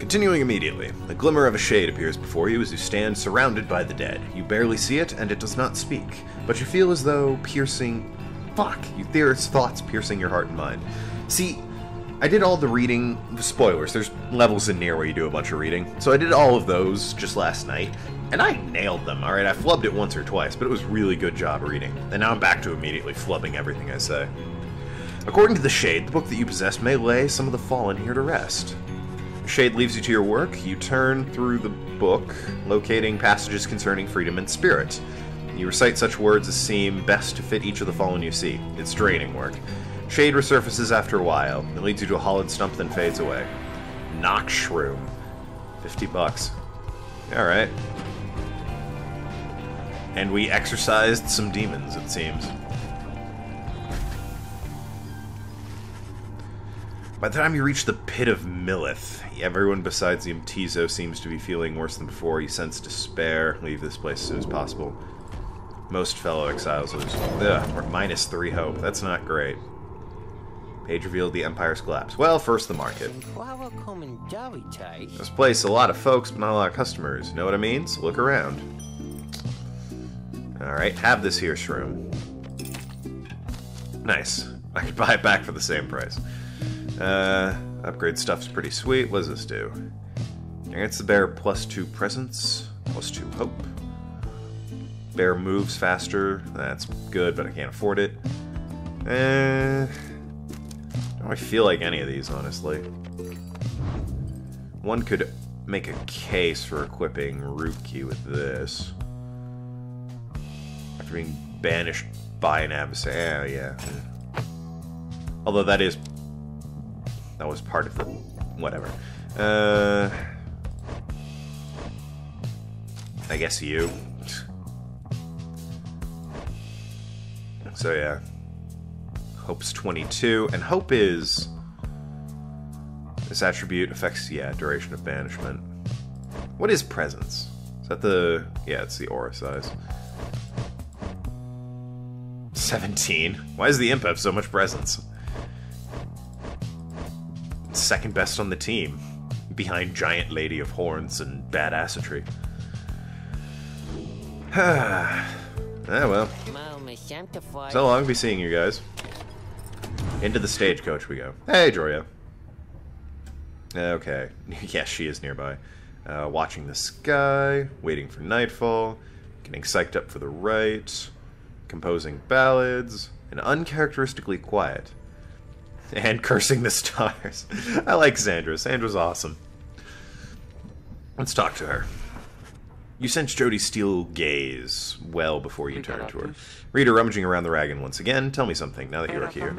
Continuing immediately, a glimmer of a shade appears before you as you stand surrounded by the dead. You barely see it, and it does not speak, but you feel as though piercing... Fuck! You hear its thoughts piercing your heart and mind. See, I did all the reading... Spoilers, there's levels in Nier where you do a bunch of reading. So I did all of those just last night, and I nailed them, alright? I flubbed it once or twice, but it was really good job reading. And now I'm back to immediately flubbing everything I say. According to the Shade, the book that you possess may lay some of the fallen here to rest. The Shade leaves you to your work. You turn through the book, locating passages concerning freedom and spirit. You recite such words as seem best to fit each of the fallen you see. It's draining work. Shade resurfaces after a while. It leads you to a hollowed stump, then fades away. Nox Shroom. $50. Alright. And we exorcised some demons, it seems. By the time you reach the Pit of Millith, everyone besides the Mtizo seems to be feeling worse than before. You sense despair. Leave this place as soon as possible. Most fellow exiles lose. Ugh, we're -3 hope. That's not great. Page revealed the Empire's collapse. Well, first the market. This place, a lot of folks, but not a lot of customers. Know what I mean? So look around. Alright, have this here shroom. Nice. I could buy it back for the same price. Upgrade stuff's pretty sweet. What does this do? Grants the bear +2 presence, +2 hope. Bear moves faster. That's good, but I can't afford it. Don't really feel like any of these, honestly. One could make a case for equipping Root-Key with this. After being banished by an adversary. Yeah. Although that was part of the... whatever. I guess you. So yeah. Hope's 22, and Hope is... this attribute affects, yeah, duration of banishment. What is Presence? Is that the... yeah, it's the aura size. 17? Why does the Imp have so much presence? Second best on the team, behind Giant Lady of Horns and Badassetry. Ah, well. So long, be seeing you guys. Into the stagecoach we go. Hey, Joria. Okay. Yes, she is nearby. Watching the sky, waiting for nightfall, getting psyched up for the rite, composing ballads, and uncharacteristically quiet. And cursing the stars. I like Sandra. Sandra's awesome. Let's talk to her. You sense Jodie's steel gaze well before you turn to her. Read her rummaging around the wagon once again. Tell me something, now that you're here.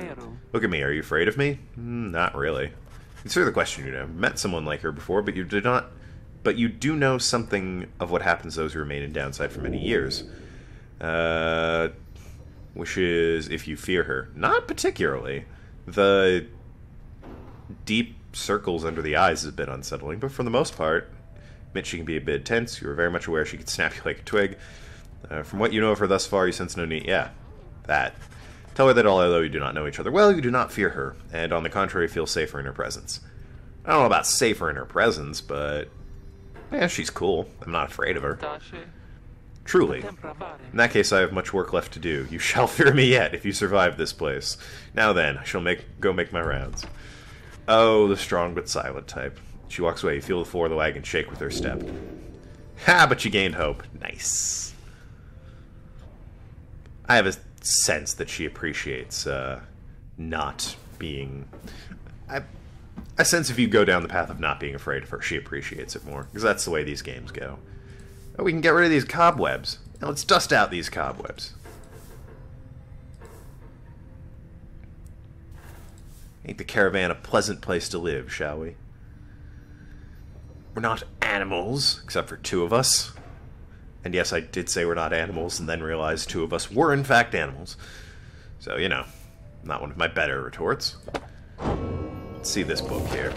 Look at me. Are you afraid of me? Not really. Consider the question, you know. Met someone like her before, but you did not... but you do know something of what happens to those who remain in downside for many years. Which is if you fear her. Not particularly. The deep circles under the eyes is a bit unsettling, but for the most part, admit she can be a bit tense. You are very much aware she could snap you like a twig. From what you know of her thus far, you sense no need. Yeah, that. Tell her that although you do not know each other well, you do not fear her, and on the contrary, feel safer in her presence. I don't know about safer in her presence, but yeah, she's cool. I'm not afraid of her. Truly. In that case, I have much work left to do. You shall fear me yet if you survive this place. Now then, I shall go make my rounds. Oh, the strong but silent type. She walks away. You feel the floor of the wagon shake with her step. Ha, but you gained hope. Nice. I have a sense that she appreciates not being... I sense if you go down the path of not being afraid of her, she appreciates it more. Because that's the way these games go. Oh, we can get rid of these cobwebs. Now let's dust out these cobwebs. Ain't the caravan a pleasant place to live, shall we? We're not animals, except for 2 of us. And yes, I did say we're not animals, and then realized 2 of us were in fact animals. So, you know, not one of my better retorts. Let's see this book here.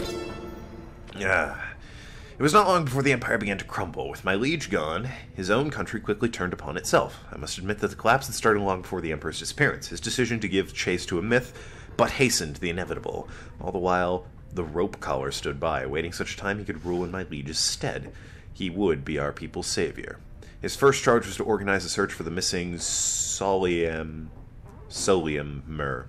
It was not long before the Empire began to crumble. With my liege gone, his own country quickly turned upon itself. I must admit that the collapse had started long before the Emperor's disappearance. His decision to give chase to a myth, but hastened the inevitable. All the while, The rope collar stood by, awaiting such a time he could rule in my liege's stead. He would be our people's savior. His first charge was to organize a search for the missing Solium Myrrh.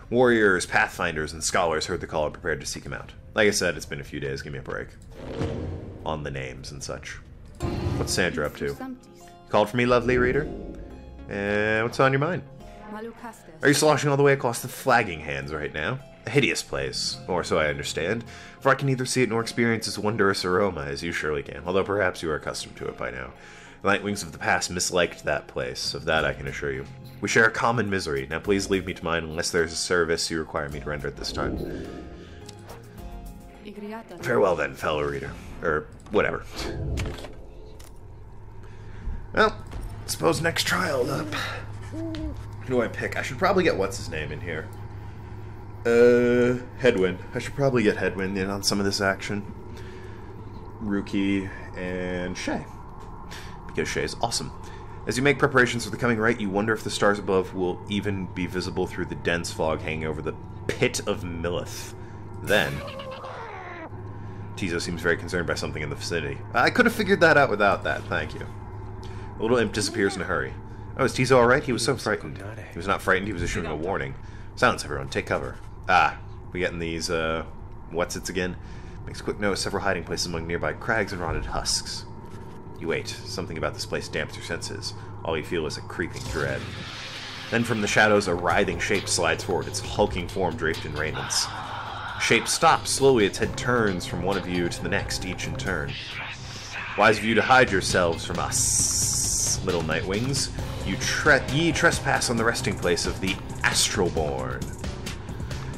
Warriors, pathfinders, and scholars heard the call and prepared to seek him out. Like I said, it's been a few days. Give me a break. On the names and such. What's Sandra up to? Called for me, lovely reader? What's on your mind? Are you sloshing all the way across the flagging hands right now? A hideous place, or so I understand, for I can neither see it nor experience its wondrous aroma as you surely can, although perhaps you are accustomed to it by now. The Nightwings of the past misliked that place, of that I can assure you. We share a common misery. Now please leave me to mine unless there's a service you require me to render at this time. Farewell then, fellow reader. Or whatever. Well, suppose next trial up. Who do I pick? I should probably get what's-his-name in here. Headwind. I should probably get Headwind in on some of this action. Rookie and Shay. Because Shay is awesome. As you make preparations for the coming rite, you wonder if the stars above will even be visible through the dense fog hanging over the pit of Millith. Then, Tizo seems very concerned by something in the vicinity. I could have figured that out without that, thank you. The little imp disappears in a hurry. Oh, is Tizo alright? He was so frightened. He was not frightened, he was issuing a warning. Silence, everyone. Take cover. Ah, we getting these, what's-its again? Makes a quick note of several hiding places among nearby crags and rotted husks. You wait. Something about this place damps your senses. All you feel is a creeping dread. Then from the shadows, a writhing shape slides forward, its hulking form draped in raiments. Shape stops. Slowly its head turns from one of you to the next, each in turn. Wise of you to hide yourselves from us, little Nightwings. Ye trespass on the resting place of the Astralborn.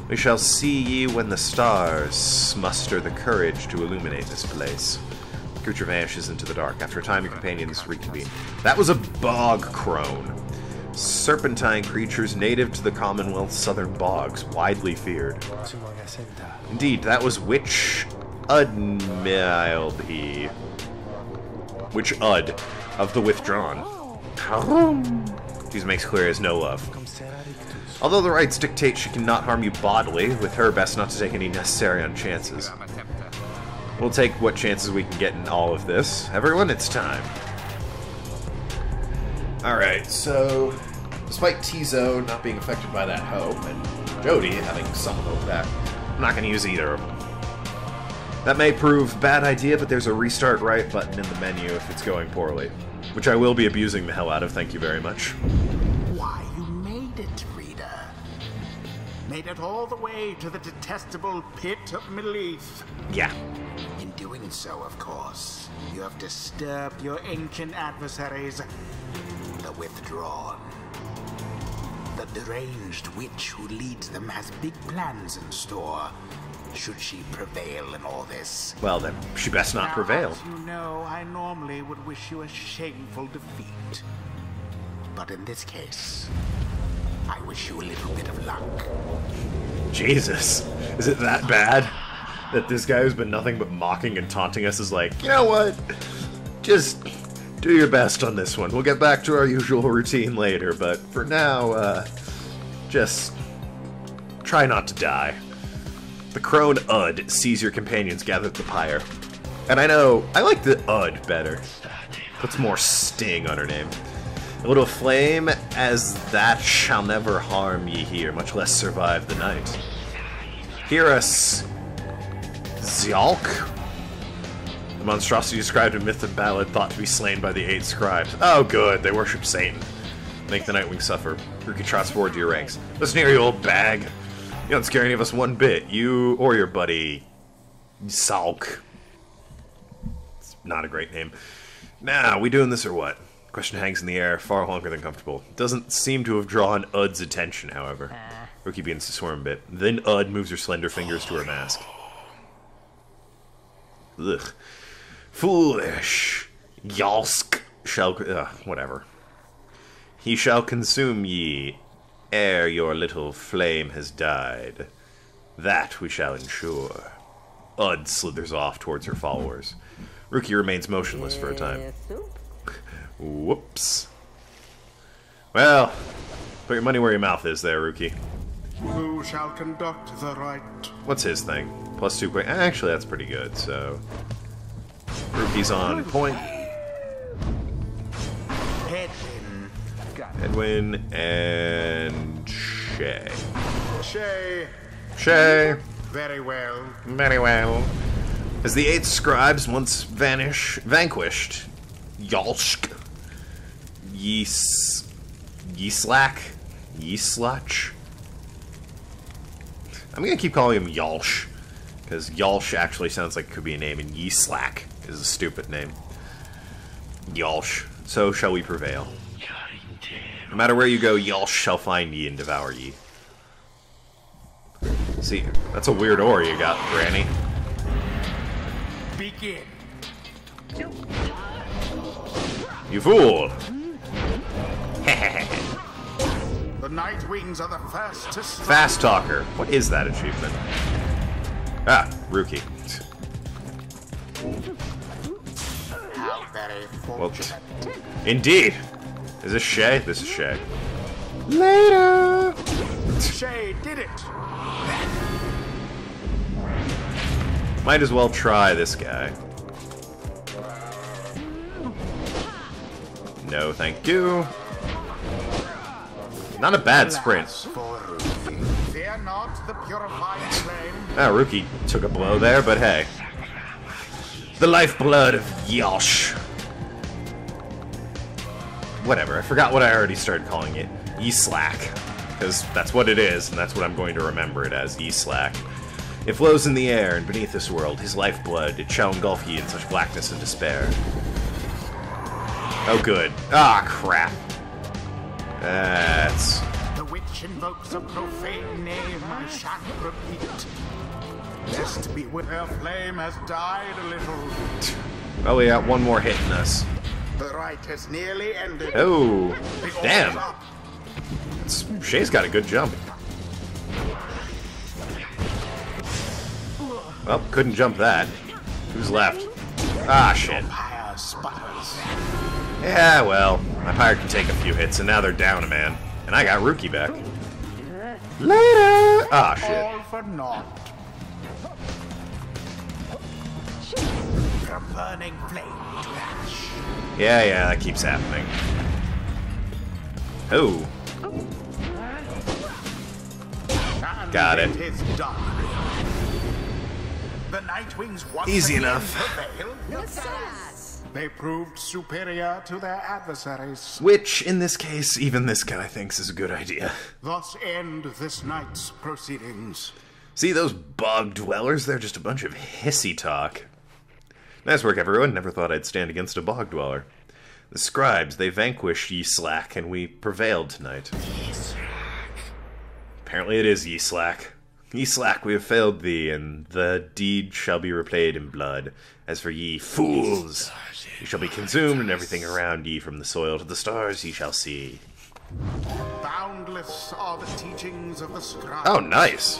We shall see ye when the stars muster the courage to illuminate this place. The creature vanishes into the dark. After a time, your companions reconvene. That was a bog crone. Serpentine creatures native to the Commonwealth's southern bogs, widely feared. Indeed, that was Witch Udmilby. Witch Ud of the Withdrawn. She makes clear as no love. Although the rites dictate she cannot harm you bodily, with her best not to take any necessary chances. We'll take what chances we can get in all of this. Everyone, it's time. Alright, so despite Tizo not being affected by that hope, and Jody having some hope back, I'm not going to use either of them. That may prove a bad idea, but there's a restart right button in the menu if it's going poorly. Which I will be abusing the hell out of, thank you very much. Why, you made it, reader. Made it all the way to the detestable pit of Millith. Yeah. In doing so, of course, you have disturbed your ancient adversaries, the Withdrawn. The deranged witch who leads them has big plans in store, should she prevail in all this. Well then, she best not prevail. As you know, I normally would wish you a shameful defeat. But in this case, I wish you a little bit of luck. Jesus. Is it that bad? That this guy who's been nothing but mocking and taunting us is like, you know what? Just do your best on this one. We'll get back to our usual routine later, but for now, just try not to die. The crone Ud sees your companions gather at the pyre. And I know, I like the Ud better. Puts more sting on her name. A little flame, as that shall never harm ye here, much less survive the night. Hear us, Zalk? The monstrosity described in myth and ballad, thought to be slain by the 8 scribes. Oh good, they worship Satan. Make the Nightwing suffer. Rookie trots forward to your ranks. Listen here, you old bag. You don't scare any of us one bit. You or your buddy, Salk. It's not a great name. Now, we doing this or what? Question hangs in the air, far longer than comfortable. Doesn't seem to have drawn Ud's attention, however. Rookie begins to squirm a bit. Then Ud moves her slender fingers to her mask. Ugh. Foolish. Yalsk shall... whatever. He shall consume ye ere your little flame has died. That we shall ensure. Ud slithers off towards her followers. Rookie remains motionless for a time. Whoops. Well, put your money where your mouth is there, Rookie. Who shall conduct the rite? What's his thing? +2 quick. Actually, that's pretty good, so... Rookie's on point. Edwin and Shay. Shay. Very well. Very well. As the 8 scribes once vanquished, Yalshk, Yislak, I'm gonna keep calling him Yalsh, because Yalsh actually sounds like it could be a name, and Yislak is a stupid name. Yalsh. So shall we prevail. No matter where you go, Yalsh shall find ye and devour ye. See, that's a weird ore you got, Granny. Begin. You fool! The Night Wings are the first to strike. Fast Talker. What is that achievement? Ah, Rookie. How very fortunate. Indeed. Is this Shay? This is Shay. Later! Shay did it. Might as well try this guy. No, thank you. Not a bad sprint. Fear not the purified flame. Ah, Rookie took a blow there, but hey. The lifeblood of Yosh. Whatever, I forgot what I already started calling it. Yislak. Because that's what it is, and that's what I'm going to remember it as, Yislak. It flows in the air, and beneath this world, his lifeblood, it shall engulf ye in such blackness and despair. Oh, good. Ah, crap. That's... The witch invokes a profane name I shan't repeat. Lest be with her flame has died a little. Well, we got one more hit in us. The rite has nearly ended. Oh, damn. Shay's got a good jump. Well, couldn't jump that. Who's left? Ah, shit. Pyre sputters. Yeah, well, my Pyre can take a few hits, and now they're down a man. And I got Rookie back. Later! Ah, shit. All for naught. From burning flame to ash. Yeah, that keeps happening. Oh. Got it. It is done. The Night Wings once Easy again enough. prevail. They proved superior to their adversaries. Which, in this case, even this guy thinks is a good idea. Thus end this night's proceedings. See, those bog dwellers, they're just a bunch of hissy talk. Nice work, everyone. Never thought I'd stand against a bog dweller. The scribes, they vanquished Yislak, and we prevailed tonight. Apparently it is Yislak. Yislak, we have failed thee, and the deed shall be replayed in blood. As for ye fools, ye shall be consumed, and everything around ye, from the soil to the stars, ye shall see. Boundless are the teachings of the scribe. Oh, nice.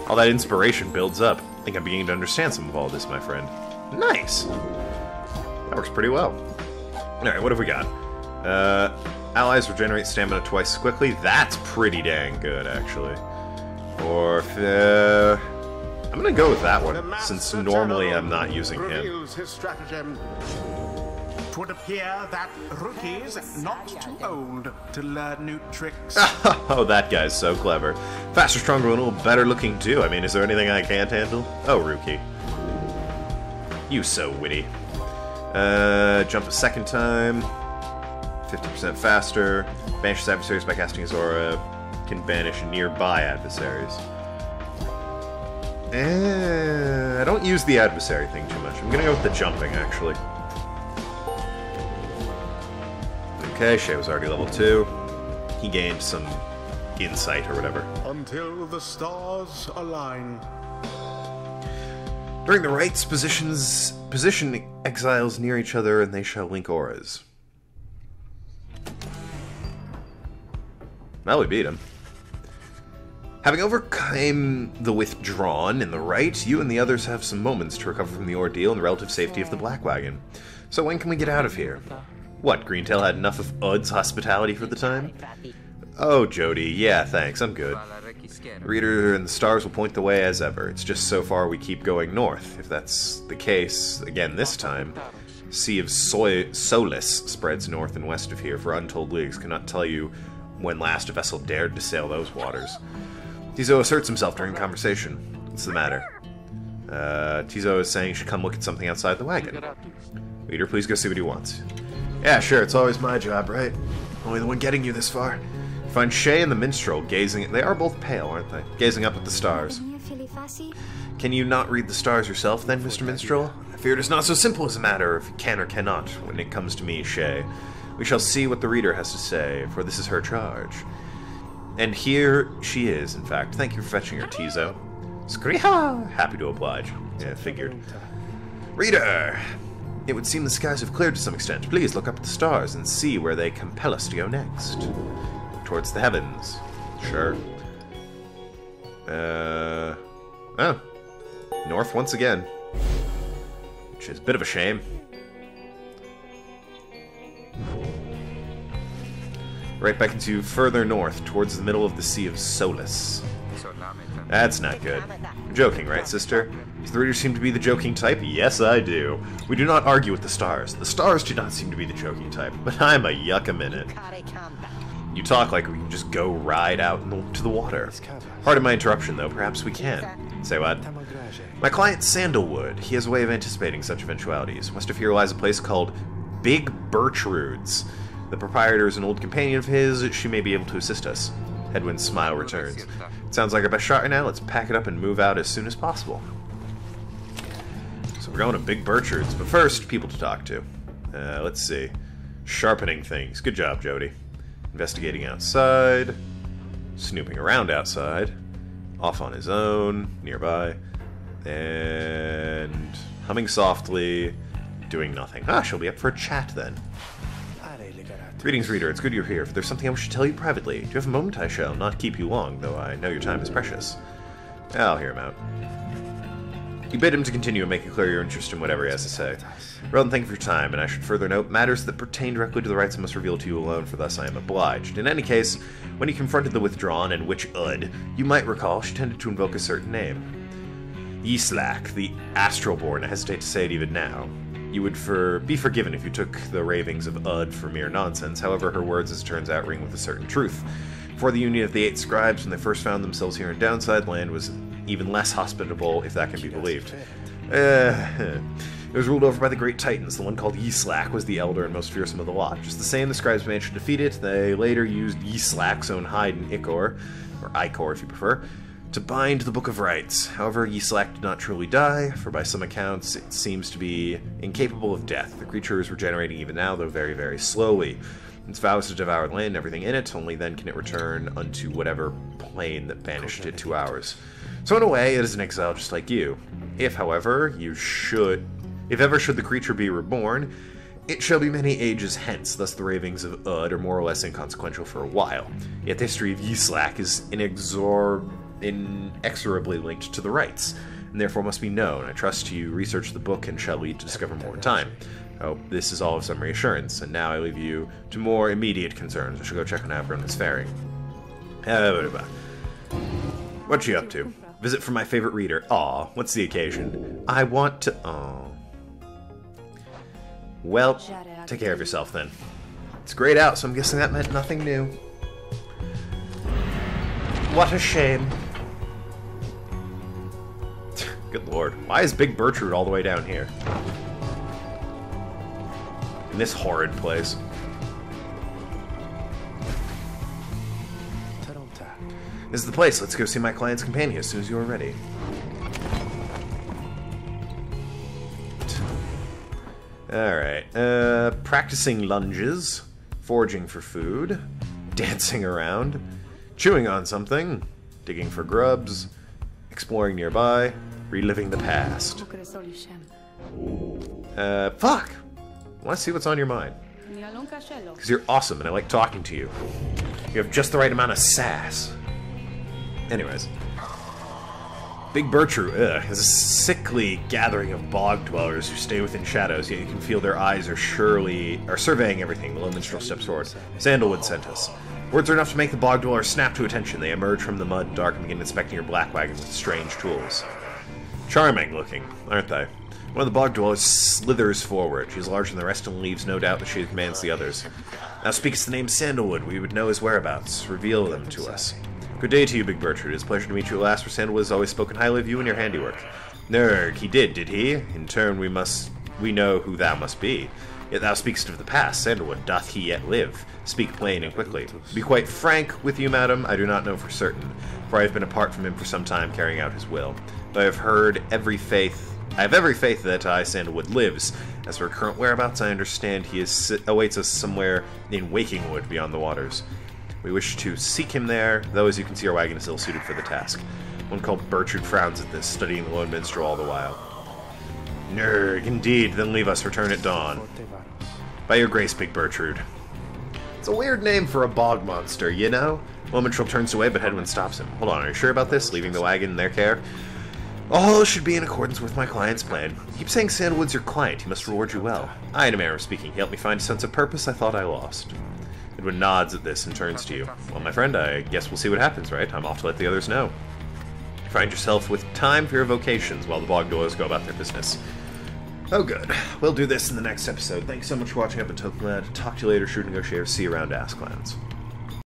All that inspiration builds up. I think I'm beginning to understand some of all this, my friend. Nice. That works pretty well. Alright, what have we got? Allies regenerate stamina twice as quickly. That's pretty dang good, actually. Or I'm gonna go with that one, since normally I'm not using him. His stratagem. 'Twould appear that Rookie's not too old to learn new tricks. Oh, that guy's so clever. Faster, stronger, and a little better looking too. I mean, is there anything I can't handle? Oh, Rookie. You so witty. Jump a second time. 50% faster. Banishes adversaries by casting his aura. Can banish nearby adversaries. I don't use the adversary thing too much. I'm gonna go with the jumping, actually. Okay, Shay was already level 2. He gained some insight or whatever. Until the stars align. During the rites, position exiles near each other and they shall link auras. Well, we beat him. Having overcome the withdrawn in the rite, you and the others have some moments to recover from the ordeal in the relative safety of the Black Wagon. So when can we get out of here? What, Greentail had enough of Ud's hospitality for the time? Oh, Jody, yeah, thanks, I'm good. The reader and the stars will point the way as ever. It's just so far we keep going north. If that's the case, again this time, Sea of Solace spreads north and west of here for untold leagues. Cannot tell you when last a vessel dared to sail those waters. Tizo asserts himself during conversation. What's the matter? Tizo is saying he should come look at something outside the wagon. Reader, please go see what he wants. Yeah, sure, it's always my job, right? Only the one getting you this far. You find Shay and the minstrel gazing... They are both pale, aren't they? Gazing up at the stars. Can you not read the stars yourself, then, Mr. Minstrel? I fear it is not so simple as a matter of can or cannot when it comes to me, Shay. We shall see what the reader has to say, for this is her charge. And here she is, in fact. Thank you for fetching her, Tizo. Skriha! Happy to oblige. Yeah, figured. Reader! It would seem the skies have cleared to some extent. Please look up at the stars and see where they compel us to go next. Towards the heavens. Sure. Oh. North once again. Which is a bit of a shame. Right back into further north, towards the middle of the Sea of Solace. That's not good. You're joking, right, sister? Does the reader seem to be the joking type? Yes, I do. We do not argue with the stars. The stars do not seem to be the joking type, but I'm a yuck a minute. You talk like we can just go ride out to the water. Pardon my interruption, though. Perhaps we can. Say what? My client Sandalwood. He has a way of anticipating such eventualities. West of here lies a place called Big Birchroods. The proprietor is an old companion of his. She may be able to assist us. Hedwin's smile returns. It sounds like our best shot right now. Let's pack it up and move out as soon as possible. So we're going to Big Birchroods, but first, people to talk to. Let's see. Sharpening things. Good job, Jody. Investigating outside. Snooping around outside. Off on his own. Nearby. And humming softly. Doing nothing. Ah, she'll be up for a chat then. Greetings, reader. It's good you're here. If there's something I wish to tell you privately, do you have a moment? I shall not keep you long, though I know your time is precious. I'll hear him out. You bid him to continue and make it clear your interest in whatever he has to say. Rather than thank you for your time, and I should further note, matters that pertain directly to the rights I must reveal to you alone, for thus I am obliged. In any case, when you confronted the Withdrawn and Witch Ud, you might recall she tended to invoke a certain name. Yislak, the Astralborn, I hesitate to say it even now. You would be forgiven if you took the ravings of Ud for mere nonsense. However, her words, as it turns out, ring with a certain truth. For the union of the 8 scribes, when they first found themselves here in Downside Land, was even less hospitable, if that can be believed. It was ruled over by the great titans. The one called Yislak was the elder and most fearsome of the lot. Just the same, the scribes managed to defeat it. They later used Yislak's own hide in Ikor, or Ikor if you prefer, to bind the Book of Rites. However, Yislak did not truly die, for by some accounts it seems to be incapable of death. The creature is regenerating even now, though very, very slowly. Its vow is to devour the land and everything in it, only then can it return unto whatever plane that banished it to ours. So in a way, it is an exile just like you. If, however, if ever should the creature be reborn, it shall be many ages hence, thus the ravings of Ud are more or less inconsequential for a while. Yet the history of Yislak is inexorably linked to the rites, and therefore must be known. I trust you research the book and shall lead to discover more in time. Oh, this is all of some reassurance, and now I leave you to more immediate concerns. I shall go check on how everyone is faring. What you up to? Visit from my favorite reader. Aw, what's the occasion? I want to... Aw. Well, take care of yourself then. It's grayed out, so I'm guessing that meant nothing new. What a shame. Good lord. Why is Big Birchroot all the way down here? In this horrid place. This is the place. Let's go see my client's companion as soon as you are ready. Alright. Practicing lunges. Foraging for food. Dancing around. Chewing on something. Digging for grubs. Exploring nearby. Reliving the past. Fuck! I want to see what's on your mind. Because you're awesome and I like talking to you. You have just the right amount of sass. Anyways. Big Birchroot is a sickly gathering of bog dwellers who stay within shadows, yet you can feel their eyes are surveying everything. The low minstrel steps forward. Sandalwood sent us. Words are enough to make the bog dwellers snap to attention. They emerge from the mud and dark and begin inspecting your black wagon with strange tools. Charming looking, aren't they? One of the bog dwellers slithers forward. She is larger than the rest and leaves no doubt that she commands the others. Now speaks the name Sandalwood. We would know his whereabouts. Reveal them to us. Good day to you, Big Bertrude. It is a pleasure to meet you at last, for Sandalwood has always spoken highly of you and your handiwork. Nerg, he did he? In turn, we know who thou must be. Yet thou speakest of the past. Sandalwood, doth he yet live? Speak plain and quickly. To be quite frank with you, madam, I do not know for certain, for I have been apart from him for some time, carrying out his will. Though I have every faith that I, Sandalwood, lives. As for current whereabouts, I understand he awaits us somewhere in Wakingwood beyond the waters. We wish to seek him there, though as you can see our wagon is ill-suited for the task. One called Bertrude frowns at this, studying the lone minstrel all the while. Nerg, indeed, then leave us, return at dawn. By your grace, Big Bertrude. It's a weird name for a bog monster, you know? Lone minstrel turns away, but Hedwyn stops him. Hold on, are you sure about this? Leaving the wagon in their care? All should be in accordance with my client's plan. You keep saying Sandalwood's your client. He must reward you well. I, in a manner of speaking, he helped me find a sense of purpose I thought I lost. Edwin nods at this and turns to you. Well, my friend, I guess we'll see what happens, right? I'm off to let the others know. Find yourself with time for your vocations while the bog dwellers go about their business. Oh, good. We'll do this in the next episode. Thanks so much for watching up at Tokenlad. Talk to you later, Shrewd Negotiator. See you around Ass Clowns.